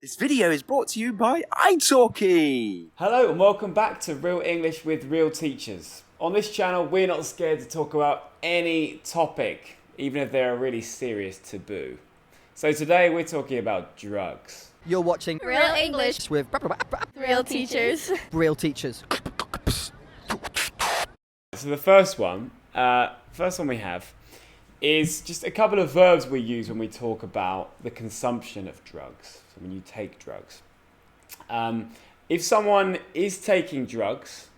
This video is brought to you by italki. Hello and welcome back to Real English with Real Teachers. On this channel, we're not scared to talk about any topic, even if they're a really serious taboo. So today we're talking about drugs. You're watching Real English with Real Teachers. Real Teachers. So the first one we have is just a couple of verbs we use when we talk about the consumption of drugs. So when you take drugs. If someone is taking drugs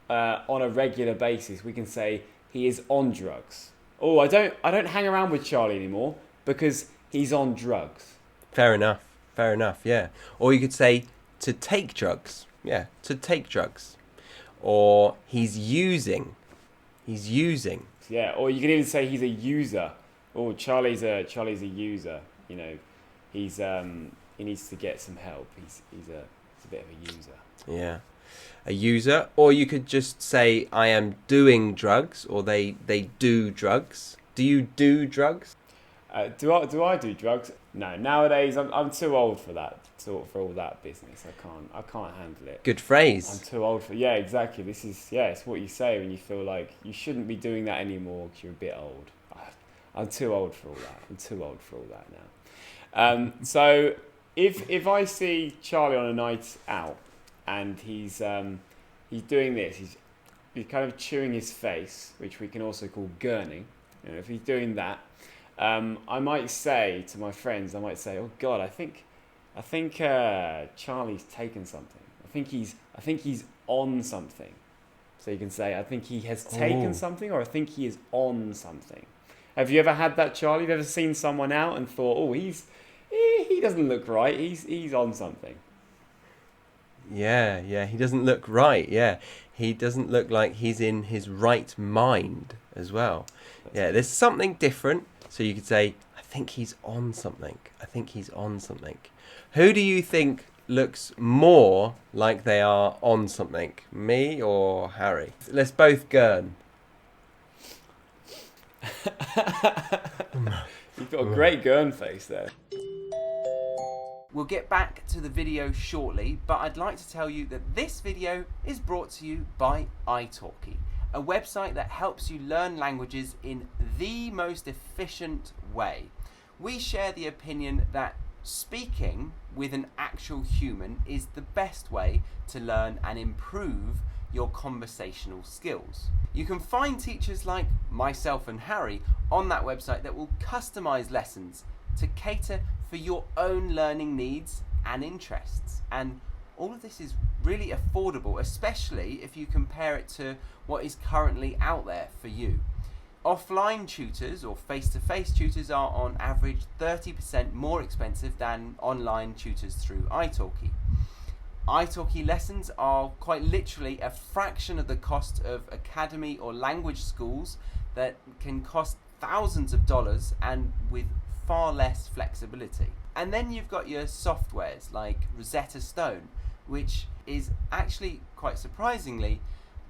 on a regular basis, we can say he is on drugs. Oh, I don't hang around with Charlie anymore because he's on drugs. Fair enough, yeah. Or you could say to take drugs, yeah, to take drugs. Or he's using. Yeah, or you can even say he's a user. Oh, Charlie's a user. You know, he needs to get some help. He's a bit of a user. Yeah, a user. Or you could just say I am doing drugs, or they do drugs. Do you do drugs? Do I do drugs? No, nowadays I'm too old for that. For all that business, I can't handle it. Good phrase. I'm too old for. Yeah, exactly. It's what you say when you feel like you shouldn't be doing that anymore because you're a bit old. I'm too old for all that. Now. So if I see Charlie on a night out and he's doing this, he's kind of chewing his face, which we can also call gurning. You know, if he's doing that, I might say to my friends, oh God, I think Charlie's taken something. I think he's on something. So you can say, I think he has taken something, or I think he is on something. Have you ever had that, Charlie? Have you ever seen someone out and thought, oh, he doesn't look right. He's on something. Yeah, he doesn't look right. Yeah, he doesn't look like he's in his right mind as well. Yeah, there's something different. So you could say, I think he's on something. Who do you think looks more like they are on something? Me or Harry? Let's both gurn. You've got a great gurn face there. We'll get back to the video shortly, but I'd like to tell you that this video is brought to you by italki, a website that helps you learn languages in the most efficient way. We share the opinion that speaking with an actual human is the best way to learn and improve your conversational skills. You can find teachers like myself and Harry on that website that will customize lessons to cater for your own learning needs and interests. And all of this is really affordable, especially if you compare it to what is currently out there for you. Offline tutors or face-to-face tutors are on average 30% more expensive than online tutors through italki. italki lessons are quite literally a fraction of the cost of academy or language schools that can cost thousands of dollars and with far less flexibility. And then you've got your softwares like Rosetta Stone, which is actually quite surprisingly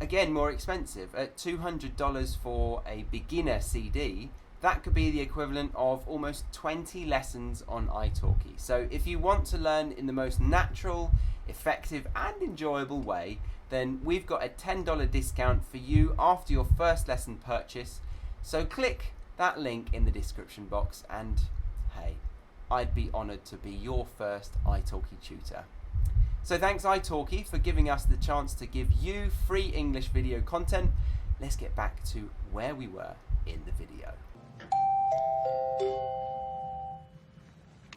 again more expensive. At $200 for a beginner CD, that could be the equivalent of almost 20 lessons on italki. So if you want to learn in the most natural, effective and enjoyable way, then we've got a $10 discount for you after your first lesson purchase. So click that link in the description box and hey, I'd be honoured to be your first italki tutor. So thanks italki for giving us the chance to give you free English video content. Let's get back to where we were in the video.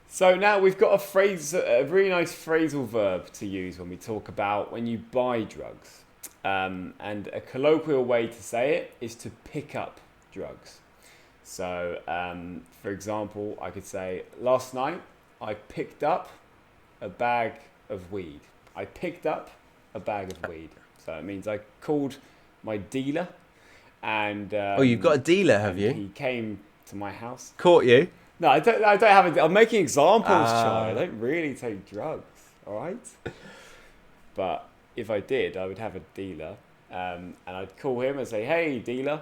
So now we've got a really nice phrasal verb to use when we talk about when you buy drugs. And a colloquial way to say it is to pick up drugs. So, for example, I could say, last night I picked up a bag of weed. I picked up a bag of weed. So it means I called my dealer and... Oh, you've got a dealer, have you? He came to my house. Caught you? No, I don't have I'm making examples, Charlie. I don't really take drugs, all right? But if I did, I would have a dealer. And I'd call him and say, hey, dealer.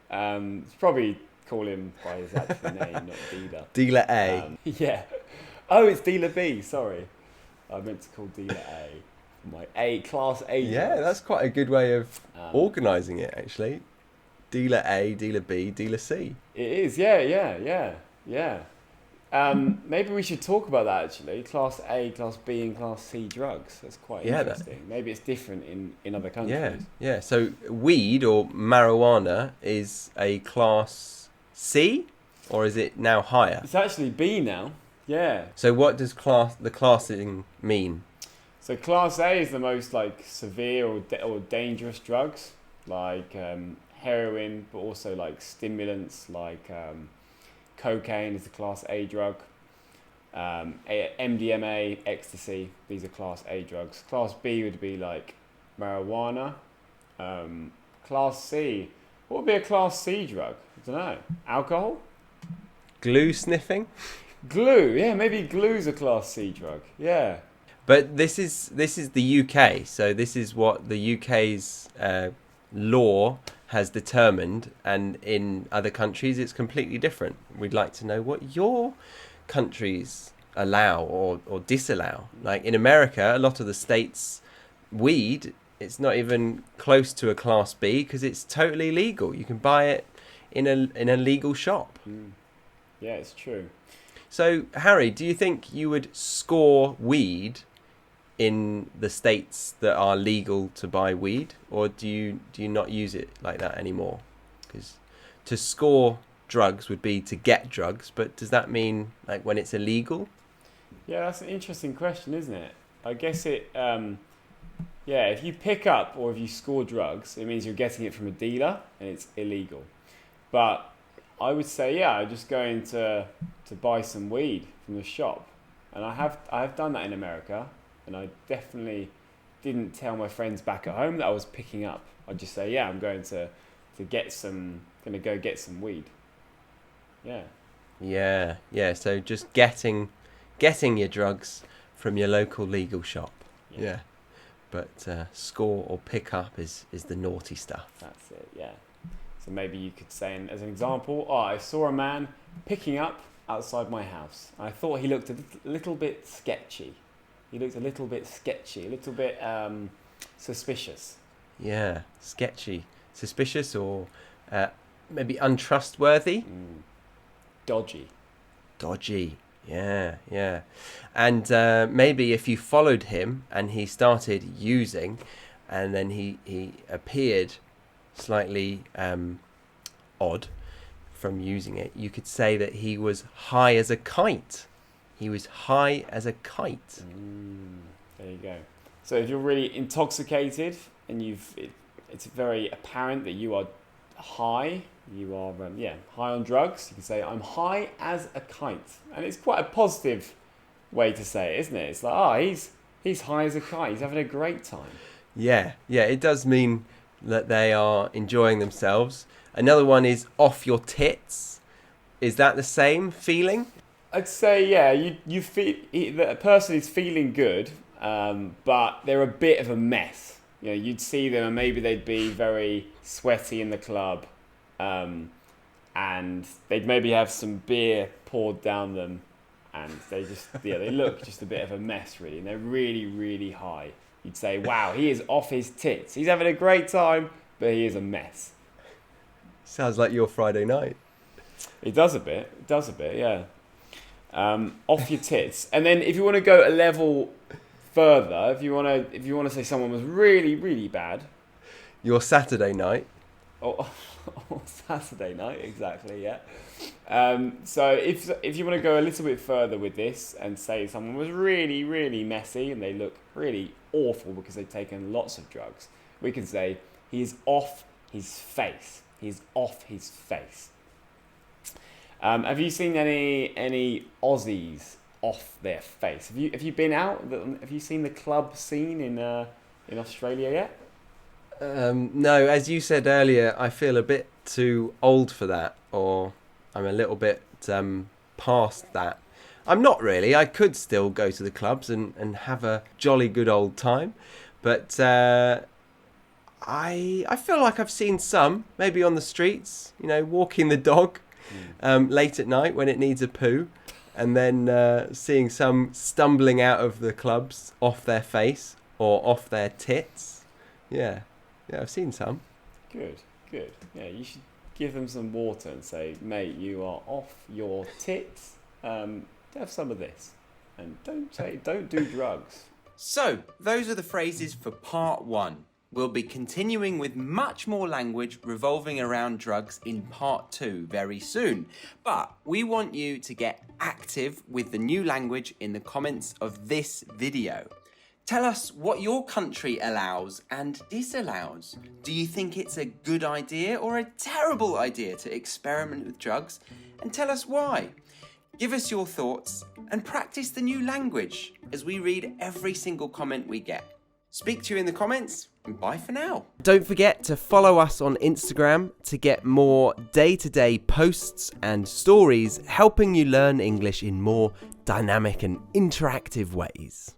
Probably call him by his actual name, not dealer. Dealer A. Yeah. Oh, it's dealer B, sorry. I meant to call dealer A. My A class A. Yeah, drugs. that's quite a good way of organising it, actually. Dealer A, dealer B, dealer C. It is, yeah. Maybe we should talk about that actually. Class A, Class B, and Class C drugs. That's quite interesting. Maybe it's different in other countries. Yeah. So weed or marijuana is a Class C, or is it now higher? It's actually B now. Yeah. So what does the classing mean? So Class A is the most like severe or dangerous drugs, like heroin, but also like stimulants, like cocaine is the Class A drug. MDMA, ecstasy, these are Class A drugs. Class B would be like marijuana. Class C, what would be a Class C drug? I don't know. Alcohol? Glue sniffing? Glue, yeah, maybe glue's a Class C drug. Yeah. But this is the UK, so this is what the UK's law has determined, and in other countries it's completely different. We'd like to know what your countries allow or disallow. Like in America, a lot of the states, weed, it's not even close to a Class B because it's totally legal. You can buy it in a legal shop. Yeah, it's true. So, Harry, do you think you would score weed in the states that are legal to buy weed, or do you not use it like that anymore? Because to score drugs would be to get drugs, but does that mean like when it's illegal? Yeah, that's an interesting question, isn't it? I guess it, if you pick up or if you score drugs, it means you're getting it from a dealer and it's illegal. But I would say, I'm just going to buy some weed from the shop, and I have done that in America. And I definitely didn't tell my friends back at home that I was picking up. I'd just say, I'm going to go get some weed. Yeah. Yeah. So just getting your drugs from your local legal shop. Yeah. But score or pick up is the naughty stuff. That's it, yeah. So maybe you could say, as an example, I saw a man picking up outside my house. I thought he looked a little bit sketchy. A little bit suspicious. Yeah, sketchy, suspicious, or maybe untrustworthy. Dodgy. Yeah. And maybe if you followed him and he started using, and then he appeared slightly odd from using it, you could say that he was high as a kite. He was high as a kite. There you go. So if you're really intoxicated and it's very apparent that you are high, high on drugs, you can say, I'm high as a kite. And it's quite a positive way to say it, isn't it? It's like, he's high as a kite. He's having a great time. Yeah, it does mean that they are enjoying themselves. Another one is off your tits. Is that the same feeling? I'd say, you feel the person is feeling good, but they're a bit of a mess. You'd see them and maybe they'd be very sweaty in the club, and they'd maybe have some beer poured down them, and they look just a bit of a mess really, and they're really, really high. You'd say, wow, he is off his tits. He's having a great time, but he is a mess. Sounds like your Friday night. It does a bit, yeah. Off your tits. And then if you want to go a level further, if you want to say someone was really, really bad, your Saturday night. Or Saturday night, exactly, yeah. So if you want to go a little bit further with this and say someone was really, really messy and they look really awful because they've taken lots of drugs, we can say he's off his face. He's off his face. Have you seen any Aussies off their face? Have you been out? Have you seen the club scene in Australia yet? No, as you said earlier, I feel a bit too old for that, or I'm a little bit past that. I'm not really. I could still go to the clubs and have a jolly good old time, but I feel like I've seen some, maybe on the streets, walking the dog late at night when it needs a poo. and then seeing some stumbling out of the clubs off their face or off their tits. Yeah, I've seen some. Good. Yeah, you should give them some water and say, mate, you are off your tits. Have some of this. And don't do drugs. So, those are the phrases for part 1. We'll be continuing with much more language revolving around drugs in part 2 very soon. But we want you to get active with the new language in the comments of this video. Tell us what your country allows and disallows. Do you think it's a good idea or a terrible idea to experiment with drugs? And tell us why. Give us your thoughts and practice the new language as we read every single comment we get. Speak to you in the comments, and bye for now. Don't forget to follow us on Instagram to get more day-to-day posts and stories helping you learn English in more dynamic and interactive ways.